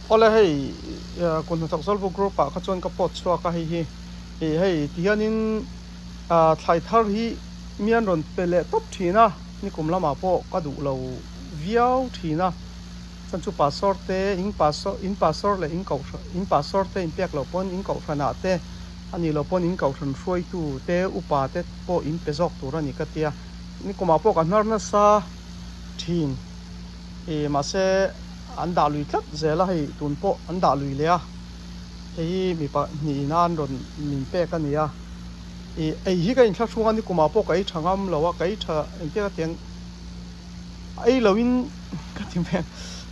ole hei kun thak sol bu group pa kha chon ka pot chua ka hi hei tianin thlai thar hi mian ron pele top thina ni kumlama po ka du lo viau thina chan chu pasor te in pasor le in pasor te in pek lo pon in kau thana te ani lo pon in kau than hroi tu te upa te po in pezok tur ani ka tia ni kuma po ka nar na sa thin mà se an da lui tlat zela hei tun po an da lui le a hei mi pa ni nan ron min pe ka ni a ei hi ka in thla thunga ni kuma po kai thangam lo wa kai tha in te ka tiang ei lo in ka tim pen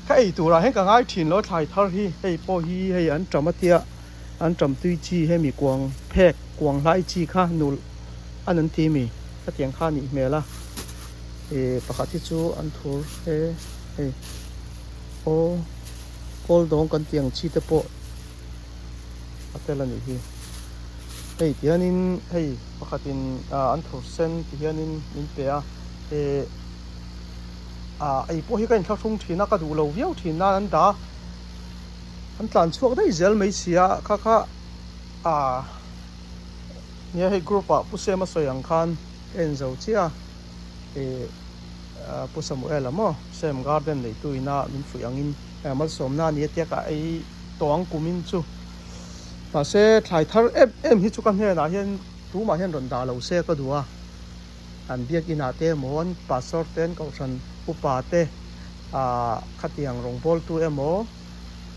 ka ei tu ra he ka ngai thin lo thlai thar hi hei po hi hei an tramatia an tram tui chi he mi kuang phek kuang lai chi kha nul an an ti mi ka tiang kha ni mela pakhat hi chu an thur he hei o kol dong kan tiang chi te po atelani hi hei tianin hei pakhatin an thur sen tianin min pe a ei po hi kan thla thung thina ka du lo viau thina an da an tlan chuak dai zel mai sia kha kha nia hei group a pu sema soyang khan en zo chia pu samuel amo sem garden nei tuina min fuyangin mal somna ni tia ka ei tong kumin chu ta se thlai thar em hi chu kan he na hian tu ma hian ron da lo se ka duwa an biak ina te mon pasor ten ko san upa te khatiang rong bol tu emo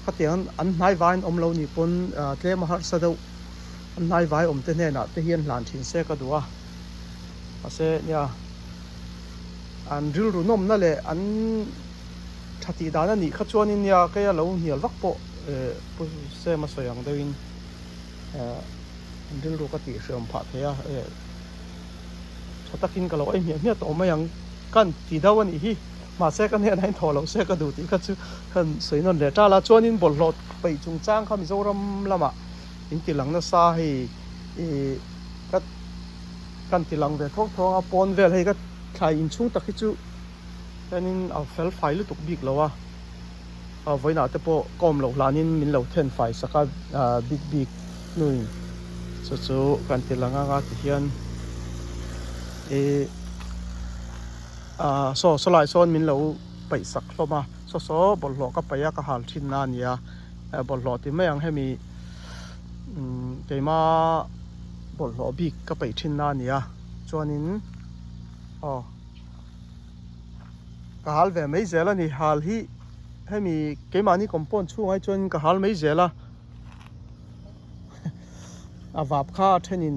khatiang an hnai vain om lo ni pun tle ma har sa do an hnai vai om te ne na te hian hlan thin se ka duwa ase nia an ril ru nom na le an thati dana ni kha chuanin ya ka ya lo hial vak po pu se ma soyang deuin an ril ru ka ti hriam pha theya thatakin ka lo ai mi to ma yang kan ti dawan hi ma se kan he nain tholo se ka du ti kha chu kan soinon le ta la chuanin bol lot pai chung chang kha mi zoram lama in ti lang na sa hi kan ti lang ve thok thong a pon vel hei ka thai in chung takhi chu tanin a fel fai lu tuk bik lawa a voina te po kom lo lanin min lo then fai saka big nui chu kan ti langa nga ti hian so lai son min lo pai sak hloma so bol lo ka paya ka hal thin na nia bol lo ti mayang hemi keima bol lo bik ka pai thin na nia chuanin ka hal ve mai zela ni hal hi hemi keima ni kompon chu ngai chuan ka hal mai zela avap kha thenin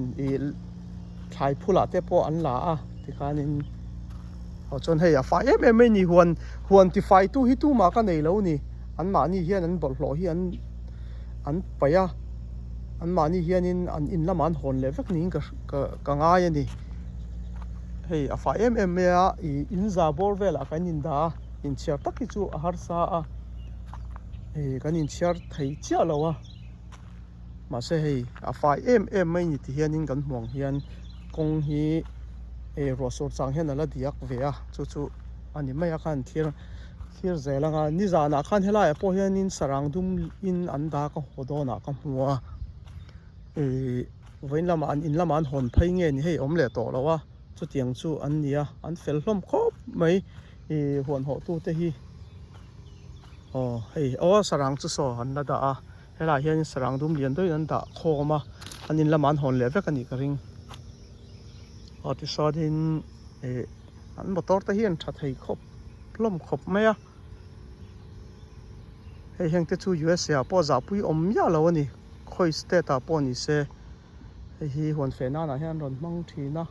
thai phula te po an la a tikhanin chon hei a fa em ni huan ti fai tu hi tu ma ka nei lo ni an ma ni hian an bol hlo hi an paya an ma ni hian an in laman hon le vek ning ka ngai ani hei a fa em me a in za bor vela kan in da in chiar taki chu a har sa a kan in chiar thei chia lo a ma se hei a fa em mai ni ti hian in kan hmong hian kong hi ro so chang hian ala diak ve a chu ani mai a khan thir zelanga ni za na khan hela po hian in sarang dum in an da ka hodona ka hmuwa voin lama an in lama an hon phai nge ni hei om le to lawa chu tiang chu an nia an fel hlom khop mai huan ho tu te hi hei sarang chu so an la da a hela hian sarang dum lian doi an da khoma an in lama an hon le vek ani ka ring ti sadin an motor te hian tha thei khop hlom khop mai a hei heng te chu USA po za pui om ya lo ani khoi state a po ni se hi huan fe na na hian ron mang thina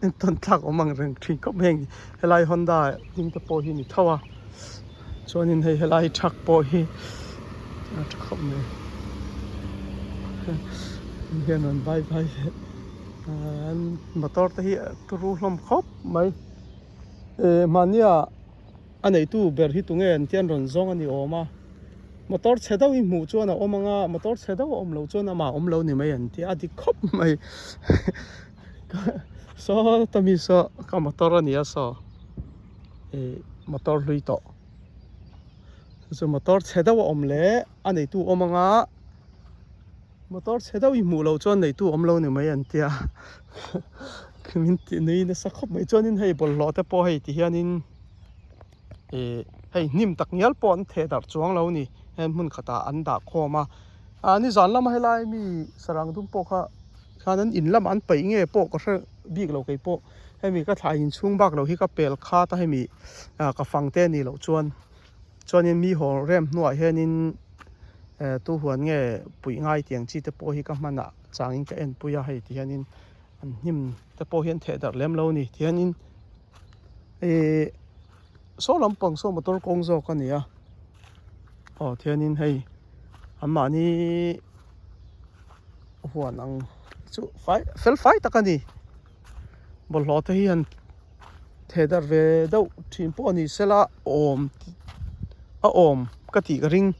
en ton thak omang reng thing khop heng helai Honda ding te po hi ni thawa chuanin hei helai thak po hi khop ne hian on bye an motor te hi turu hlom khop mai mania anei tu ber hi tunge an tian ron zong ani oma motor chedau I mu chuan a omanga motor chedau om lo chuan ama om lo ni mai an ti adi khop mai so tami so ka motor ania so motor lui to so motor chedaw om le anei tu omanga motor chedaw I mu lo chuan nei tu om lo ni mai an tia min ti nei na sakhop mai chuan in hei bol lo te po hei ti hianin hei nim tak ngial pon the dar chuang lo ni hen mun khata an da khoma ani zan lam helai mi sarang dum po kha khanan in lam an pai nge po ko hre bik lo kei po hemi ka thai in chung bak lo hi ka pel kha ta hemi ka fangte ni lo chuan chuanin mi hor rem nuai henin tu huan nge pui ngai tiang chi te po hi ka mana changin ka en puya hei ti hianin an hnim te po hian the dar lem lo ni ti hianin so lampang so motor kong zo ka ni a ti hianin hei amma ni huan ang chu fel fai ta ka ni bol lo te hi an the dar ve deuh thin po ni sela om ka ti ka ring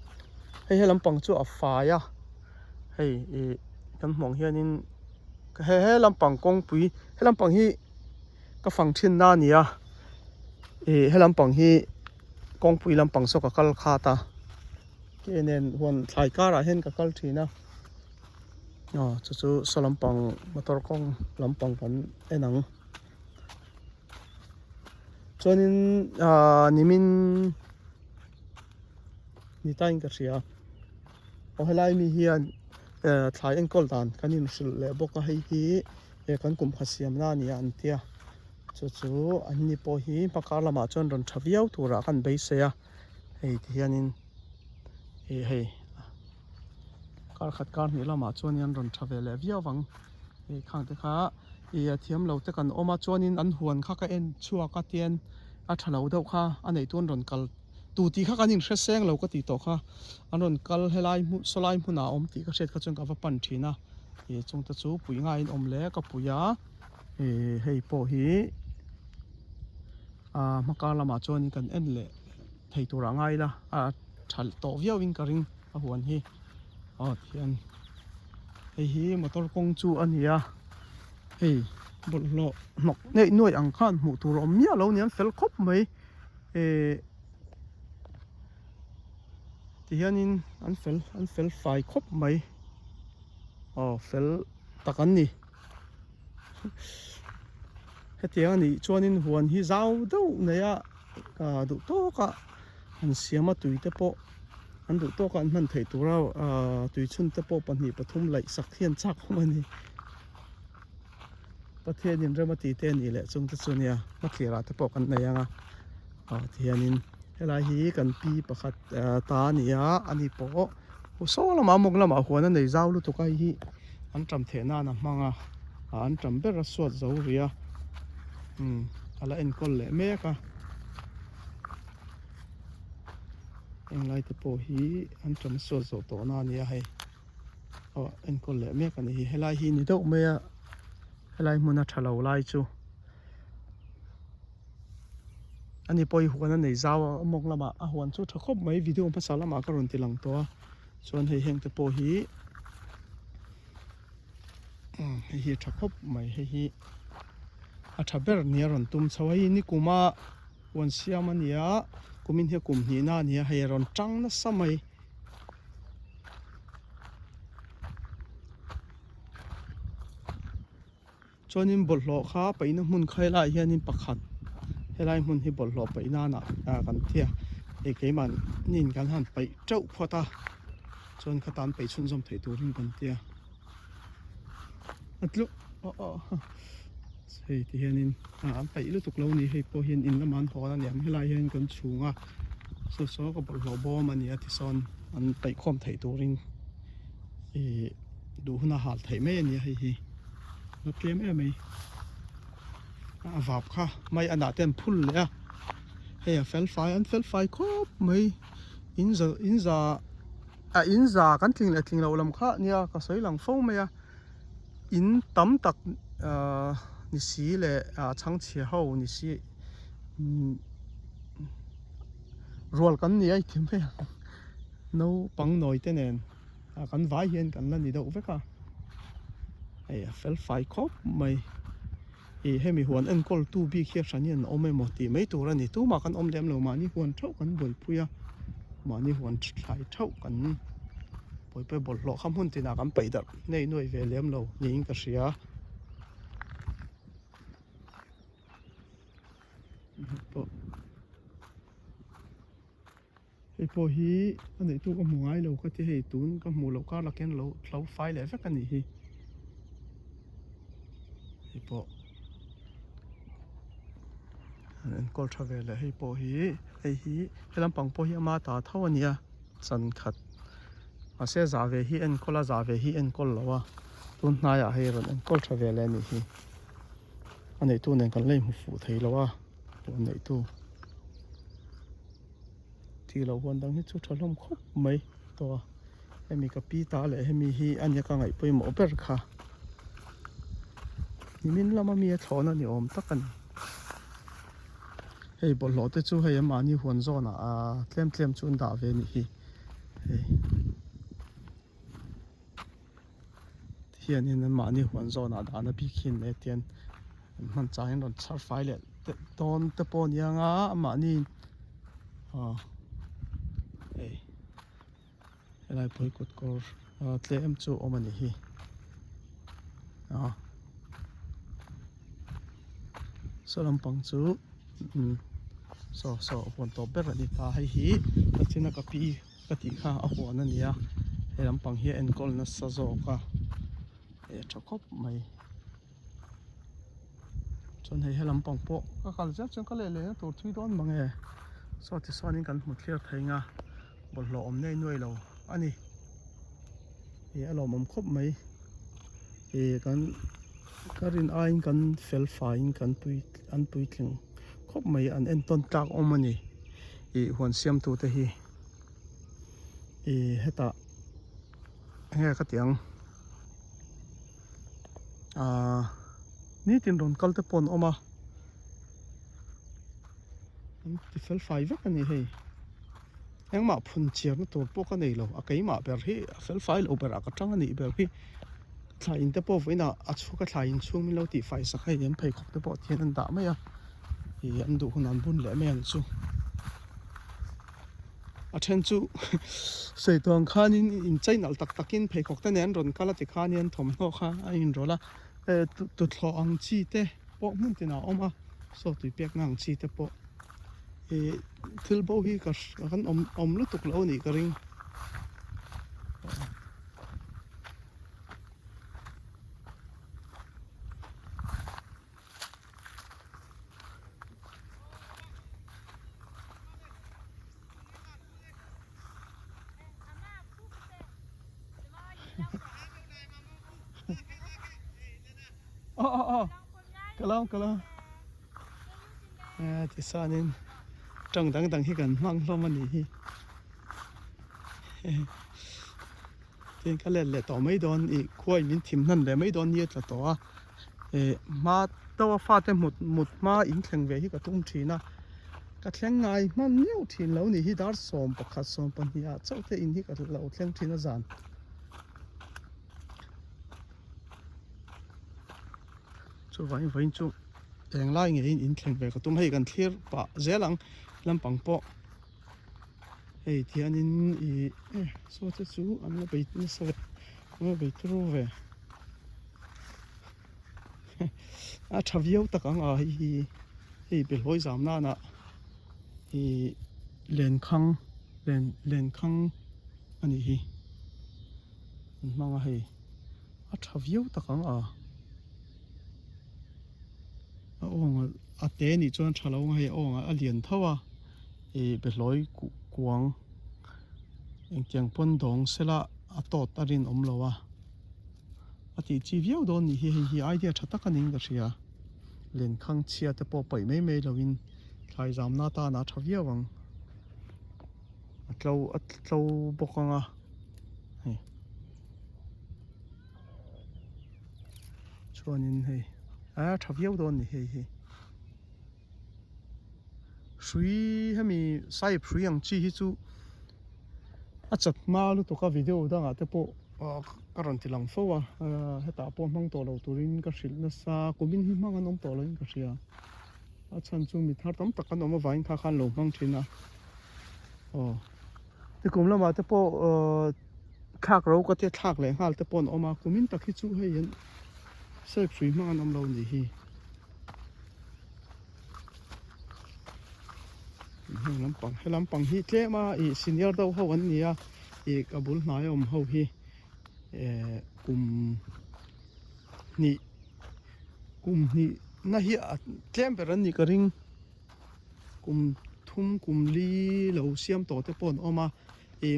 hei lampang chu a faya hei kan mong hianin he lampang kong pui he lampang hi ka fang thin na ni a he lampang hi kong pui lampang so ka kal kha ta kenen huan thlai kara hen ka kal thina chu so lampang motor kong lampang kan enang chuanin nimin ni tain ka ria helai mi hian thlai engkol dan kanin sul le boka hei hi kan kum khasiam na ni an tia chu an ni po hi pakar lama chuan ron thaviau tura kan bei se a hei ti hianin hei kar khat kar ni lama chuan yan ron thave le viau wang khang te kha thiam lo te kan oma chuanin an huan kha ka en chua ka tian a thalo deuh kha anei tun ron kal tu ti kha kanin hre seng lo ka ti to kha an ron kal helai mu solai hmuna om ti ka set kha chuan ka va pan thina chung ta chu pui nga in om le ka puya hei po hi makar lama chuan kan en le thei tura ngai la thal to viau in ka ring a huan hi thian hei hi motor kong chu ania hei bol lo nok nei noi ang khan mu tur om mia lo nian fel khop mai ti hianin an fel fai khop mai fel takan ni hetia ni chuanin huan hi zau deuh neya ka du to ka an siama tui te po an du to ka an man thei tura tui chun te po pahnih pathum lai sak hian chak khomani pathian in remati te ni le chung te chunia mathira te po kan nei anga ti hianin helai hi kan pi pakhat ta nia ani po so lama mok lama huan nei zau lu to kai hi an tram the na na manga an tram ber suat zo ria ala en kol le me ka en lai te po hi an tram suat zo to na nia hei en kol le me ka ni helai hi ni deuh me a helai muna thalo lai chu ani poi huan nei zaw mok lama a huan chu thakop mai video pa salama ka ron tilang to chuan hei heng te po hi hi thakop mai hi a thaber nia ron tum chawai ni kuma wan siam ania kumin he kum ni na nia hei ron tang na samai chuanin bolhlo kha paina hmun khaila hianin pakhat helai hmun hi bolhlo paina na kan thia keiman nin kan han pai trau phota chuan khatan pai chun zom thei turin kan tia atlu hei ti hianin an pai lu tuk lo ni hei po hian in laman ho na niam helai hian kan chunga so ka bolhlo bom ania ti son an pai khom thei turin du huna hal thei mai ania hei hi kem em ấy vạp kha may anh đã tên phun lẽ hay fel phai khop mấy in giờ cắn thình lầu làm khác nha cả sấy lằng phong mày in tắm tặc nị xí lệ trắng chia hậu nị xí rồi cắn nị ấy thì mày nấu bằng nồi thế này cắn vải hiền cắn là nị đâu vậy cả fel phai khop mày he mi huan en kol tu bi khia thanian ome mo ti mai tur ani tu ma kan om lem lo ma ni huan thau kan bol puya ma ni huan thlai thau kan poi pe bol lo kham hun tina kan pai dar nei noi ve lem lo ni in ka ria hei po hi anei tu ka hmu ngai lo ka ti hei tun ka hmu lo ka la ken lo thlo fai le vek ani hi hei po en kol tha ve le hei po hi helam pang po hi ama ta thaw ania chan khat a se za ve hi en kola za ve hi en kol lawa tun hna ya hei ron en kol tha ve le ni hi anei tu nen kan lei mu fu thei lawa tu nei tu thì lâu quan đang hết chút thằng lông khóc mấy to em mi cà pi ta lại em mi hi anh nhớ cả ngày bơi mỏ bể khá mình làm mà mi thọ nó nhiều om tắc anh hey bộ lót tới chú hay em mà như huấn zo na tlem tlem chun đã về nị hey hiện nên mà như huấn zo na đã nó bị kín này tiền mình trái nó chặt phải lệ tôn tập bọn yang mà như hey lại bơi cột cor tlem chú om anh hi so làm bằng chú so bọn tổ bé rồi ta hay hi cái chuyện là cái tí khác ở hồ này nia hay làm bằng hi en col nó sa zo cả cho cốp mày cho hay làm bằng po các cái giác chân cái lệ tổ thui đón bằng nghe so thì so nên cần một clear thấy nga một lọ om này nuôi lâu anh thì lọ om cốp mày thì cái rin ai kan fel fine kan pui tling khop mai an en ton tak omani huan siam tu te hi heta nghe ka tiang ni tin ron kal te pon oma an ti fel fai vek ani hei eng ma phun chiar na tur po ka nei lo a kai ma ber hi fel fai lo ber a ka tang ani ber hi thai in te po voina a chu ka thai in chung mi lo ti fai sa khai em phei khok te po thian an da mai a hi an du hun an bun le me an chu a then chu sei tuang khan in chainal tak takin phei khok te nen ron kala ti khan yan thom no kha a in rola tu thlo ang chi te po mun ti na oma so tu pek ngang chi te po thil bo hi ka kan om lu tuk lo ni ka ring Kalau thì sao nên trong đằng khi gần mang lo mà nhỉ thì cái lệ tỏ mấy đòn ý khôi mình thìm năn để mấy đòn nhiệt là tỏ mà tao pha thêm một mà in thành về hi cả tung chỉ na cái thằng ngày mà nhiều thì lâu nhỉ hi dar som bạc khát som pan hi à cháu thế in hi cái lâu thằng thì nó giàn chú vậy chú đèn lai nghe in thành về cái tụm hay gần thiệt bà dễ lắm làm bằng po hey thì anh in số thế chú anh nó bị nó sao nó bị trôi về chả viêu tất cả hi bị lỗi giảm na nè hi lên khăng anh hi mang hi chả viêu tất cả ông tế ni chuan thalo hay ông liền thâu bị lỗi quang anh chàng pon dong sela tot arin omlowa ati chi viau don ni hi idea thata kaning ga ria len khang chia te po pai mai lovin thlai zam na ta na thaviawang atlo bokanga hei chuanin hei thaviau don ni hei sui hemi sai phruyang chi hi chu a chat ma lu to ka video danga te po karon tilang fowa heta pon mang to lo turin ka hril na sa kumin hi mang anom to lo in ka ria a chan chu mi thar tam takan oma vain kha khan lo mang thina ti kum lama te po khak ro ka te thak le hal te pon oma kumin takhi chu hei yan sep sui mang anom lo ni hi lampang hi tle ma i senior do ho an nia i kabul hnai om ho hi kum ni na hi tlem beran ni ka ring kum thum kum li lo siam to te pon oma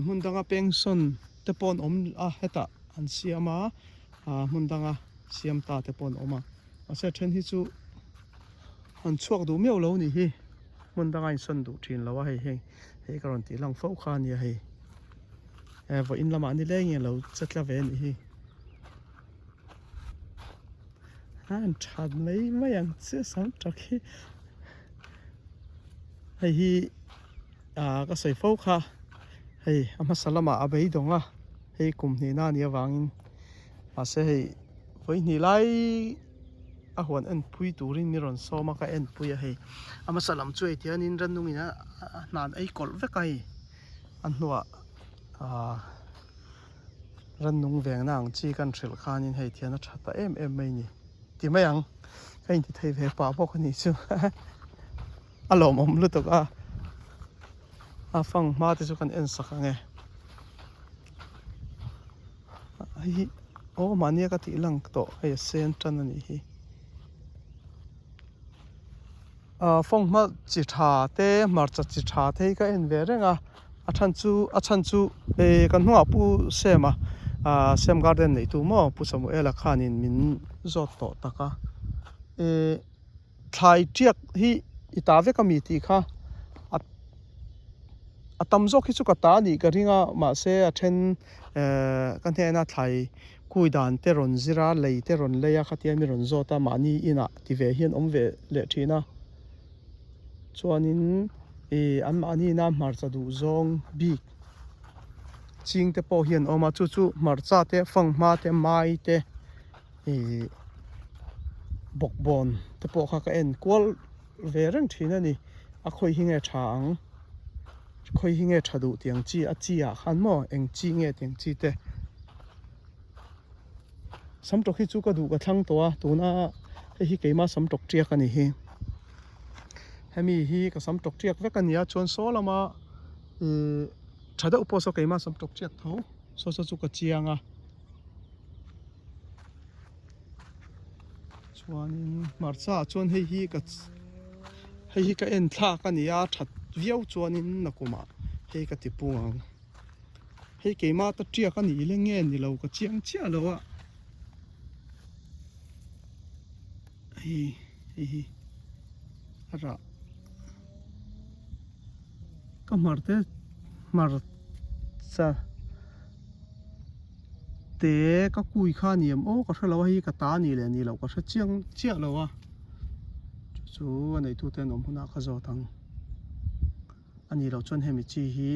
mun danga pension te pon om a heta an siama mun danga siam ta te pon oma ase then hi chu an chuak du meu lo ni hi mun danga in son du thin lo hei karon ti lang fo kha ni hei vo in lama ni le nge lo chatla ve ni hi han thad mai yang che sam takhi hei ka sei fo kha hei ama salama abei donga hei kum ni na ni awangin ase hei voi ni lai a huan en pui turin ni ron soma ka en pui hei ama salam chuai tianin ranungina nan ei kol vekai an hnuwa ranung veng nang chi kan thril khanin hei thiana thata em mai ni ti mayang kain ti thei ve pa pok ni chu alom om lu to ka afang ma te chu kan en saka nge hi mania ka ti lang to hei sen tan ani hi phong ma chi tha te mar cha chi tha thei ka en ve renga a chan chu kan hnuwa pu sema sem garden nei tu mo pu samuela khanin min zot to taka thlai tiak hi ita ve ka mi ti kha atam zok hi chu ka ta ni ka ringa ma se a then kan he na thlai kuidan te ron zira lei te ron leya khatia mi ron zota mani ina ti ve hian om ve le thina chuanin an mani na mar cha du zong bik ching te po hian oma chu marcha te fangma te mai te bokbon te po kha ka en kwal ve rang thina ni a khoi hinge thang khoi hinge thadu tiang chi a chi a khan mo eng chi nge tiang chi te samtok hi chu ka du ka thlang to a tuna hi keima samtok triak ani hi hemi hi ka samtok triak vek ania chon solama thada upo so keima samtok triak tho so chu ka chianga chuanin marcha chon hei hi ka en thla ka nia that viau chuanin nakuma hei ka ti pungang hei keima ta triak ani le nge ni lo ka chiang chia lo a hi ara ka marte mar sa te ka kui kha niam ka thla lo hi ka ta ni le ni lo ka thla chiang chia lo a chu anei tu te nom huna kha zo thang ani lo chon hemi chi hi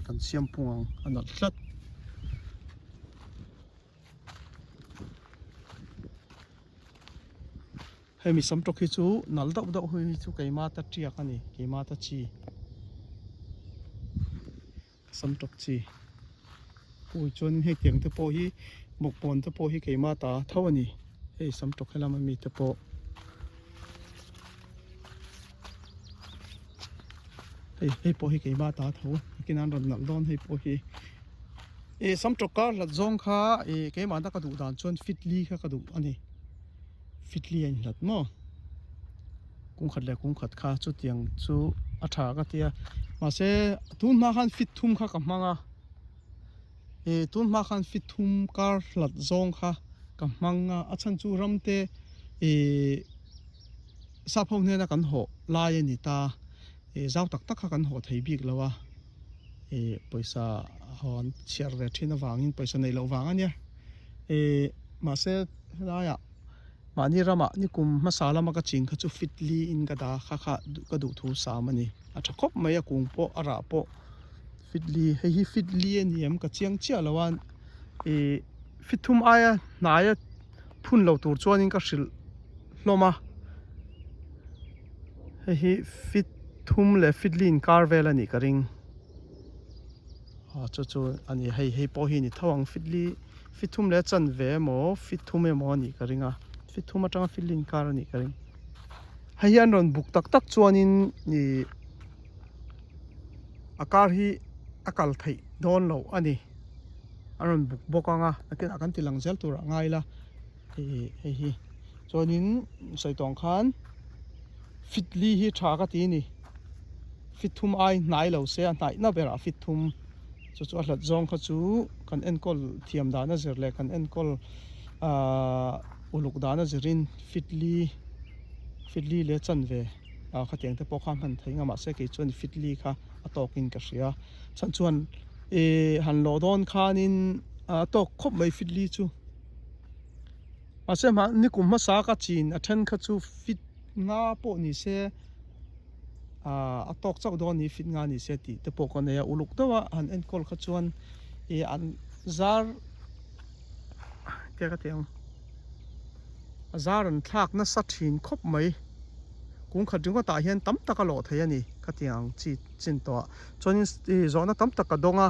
kan siam puang anat tlat hemi samtok hi chu nal dau hui chu keima ta triak ani keima ta chi samtok chi pui chon he tiang te po hi mokpon te po hi keima ta thawani hei samtok helama mi te po hei po hi keima ta tho kinan ron nal don hei po hi samtok ka la zong kha keima da ka du dan chon fitli kha ka du ani fitli an lat mo kung khat kha chu tiang chu a tha ka tia ma se tun ma khan fit thum kha ka manga tun ma khan fit thum kar lat zong kha ka manga a chan chu ramte sa phau ne na kan ho lai ani ta zau tak kha kan ho thei bik lawa paisa hon chiar re thina wangin paisa nei lo wang ania ma se la ya mani rama ni kum masala ma ka ching kha chu fitli in ka da kha ka du thu sa mani a thakop mai a kung po ara po fitli hei hi fitli aniam ka chiang chia lawan fit thum aya naya phun lo tur chuanin ka hril hloma hi fit thum le fitlin kar vel ani ka ring chu ani hei po hi ni thawang fit thum le chan ve mo fit thum e mo ani ka ringa fit thum atanga fitlin kar ani ka ring hei an ron buk tak chuanin ni akar hi akal thei don lo ani aron buk bokanga akin akan tilang zel tur ngai la hi chuanin saitong khan fitli hi tha ka ti ni fit thum ai nai lo se nai na bera fit thum chu hlat zong kha chu kan enkol thiam da na zer le kan enkol uluk da na zerin fitli le chan ve kha tiang te pokha man thainga ma se ke chuan fitli kha atokin ka ria chan chuan han lo don khanin tok khop mai fitli chu ase ma ni kum ma sa ka chin a then kha chu fit nga po ni se atok chak don ni fit nga ni se ti te pokon ya uluk dawa han enkol kha chuan an zar ke ka tiang azar an thak na sa thin khop mai kung khadring ko ta hian tam taka lo thei ani ka tiang chi chin to chuanin zona tam taka donga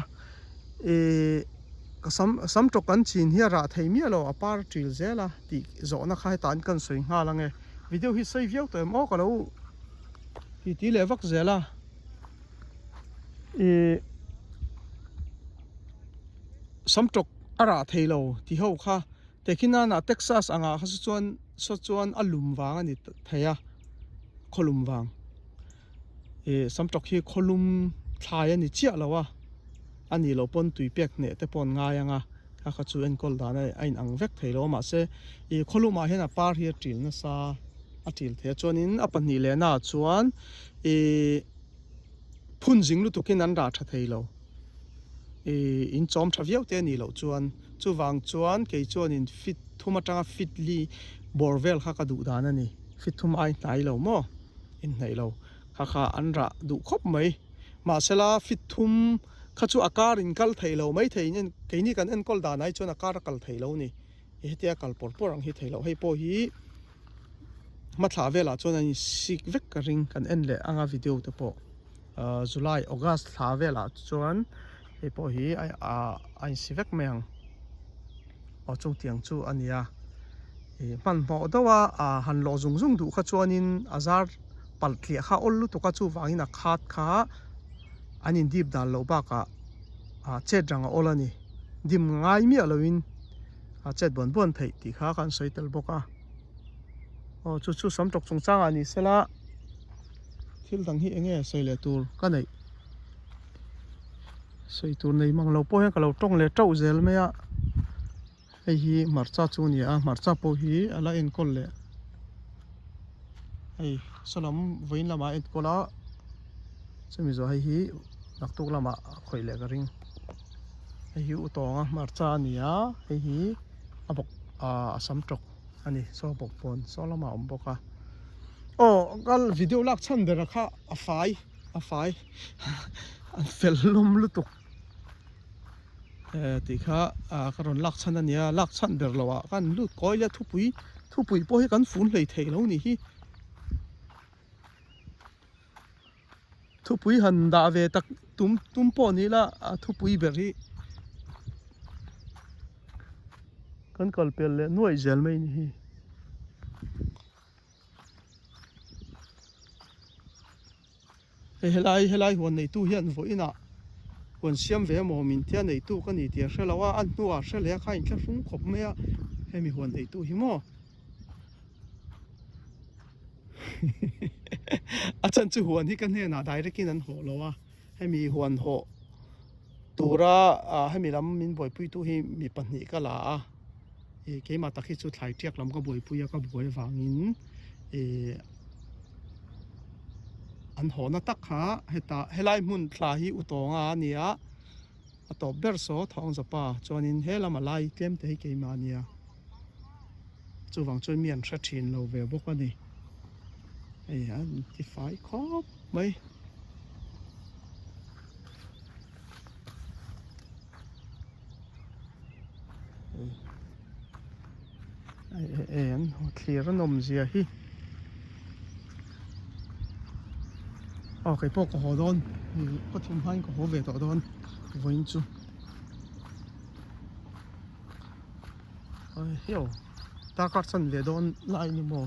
ka sam tok kan chin hi ra thei mi lo apar tril zela ti zona khai tan kan soi nga lange video hi sei viau to mo ka lo hi ti le vak zela sam tok ara thei lo ti ho kha tekina na Texas anga kha chuan alum wang ani theya kholum wang sam tok hi kholum thlai ani chia lawa ani lo pon tui pek ne te pon nga yanga kha chu en kol da na ain ang vek theilo ma se kholuma hena par hi tril na sa atil the chuanin apani le na chuan phun jing lu tukin an ra tha theilo in chom thaviau te ni lo chuan chu wang chuan ke chuan in fit thuma tanga fitli borvel kha ka du dan ani fit thum ai tai lo mo in nei lo kha an ra du khop mai ma sela fit thum kha chu akar in kal theilo mai thein ke ni kan en kol da nai chuan akar kal theilo ni hetia kal por ang hi theilo hei po hi ma thla vela chuan ani sik vek ka ring kan en le anga video te po July August thla vela chuan hei po hi ai sivek meng chu tiang chu ania man mo dawa han lo zung du kha chuanin azar pal thlia kha ol lu to ka chu wangin a khat kha anin dip dal lo ba ka chet ranga olani dim ngai mi aloin chet bon thei ti kha kan soitel boka chu sam tok chung chang ani sela thil dang hi enge soile tur ka nei soi tur nei mang lo po he ka lo tong le tau zel me a hi marcha chu ni a marcha po hi ala en kol le hei salam voin lama en kola chemi zo hi naktuk lama khoi le garing hi utonga marcha ania hi abok asam tok ani so bok pon so lama omboka gal video lak chan der kha afai an fel lum lutuk ti kha karon lak chan ania lak chan der lawa kan lut koile thupui po hi kan fun hlei thei lo ni hi thupui han da ve tak tum po ni la thupui ber hi kan kal pel le nuai zel mai ni hi helai huan nei tu hian voina huan siam ve mo min tia nei tu ka ni tia hrelawa an nuwa hrele kha in thla hrum khop me a hemi huan nei tu hi mo achan chu huan hi kan he na direct in an ho lowa hemi huan ho tura hemi lam min boi pui tu hi mi panni ka la a keima takhi chu thlai tiak lam ka boi pui ka boi wangin an hona tak kha heta helai mun thla hi utonga ania atop ber so thong zapa chuanin helama lai tlem te keima nia chuwang chuan mian thra thin lo ve bok ani an ti fai khop mai en clear nom zia hi cái bộ có hồ đôn có thêm hai có hồ về đó đôn với chú hiểu ta cắt sân về đôn lại ni mò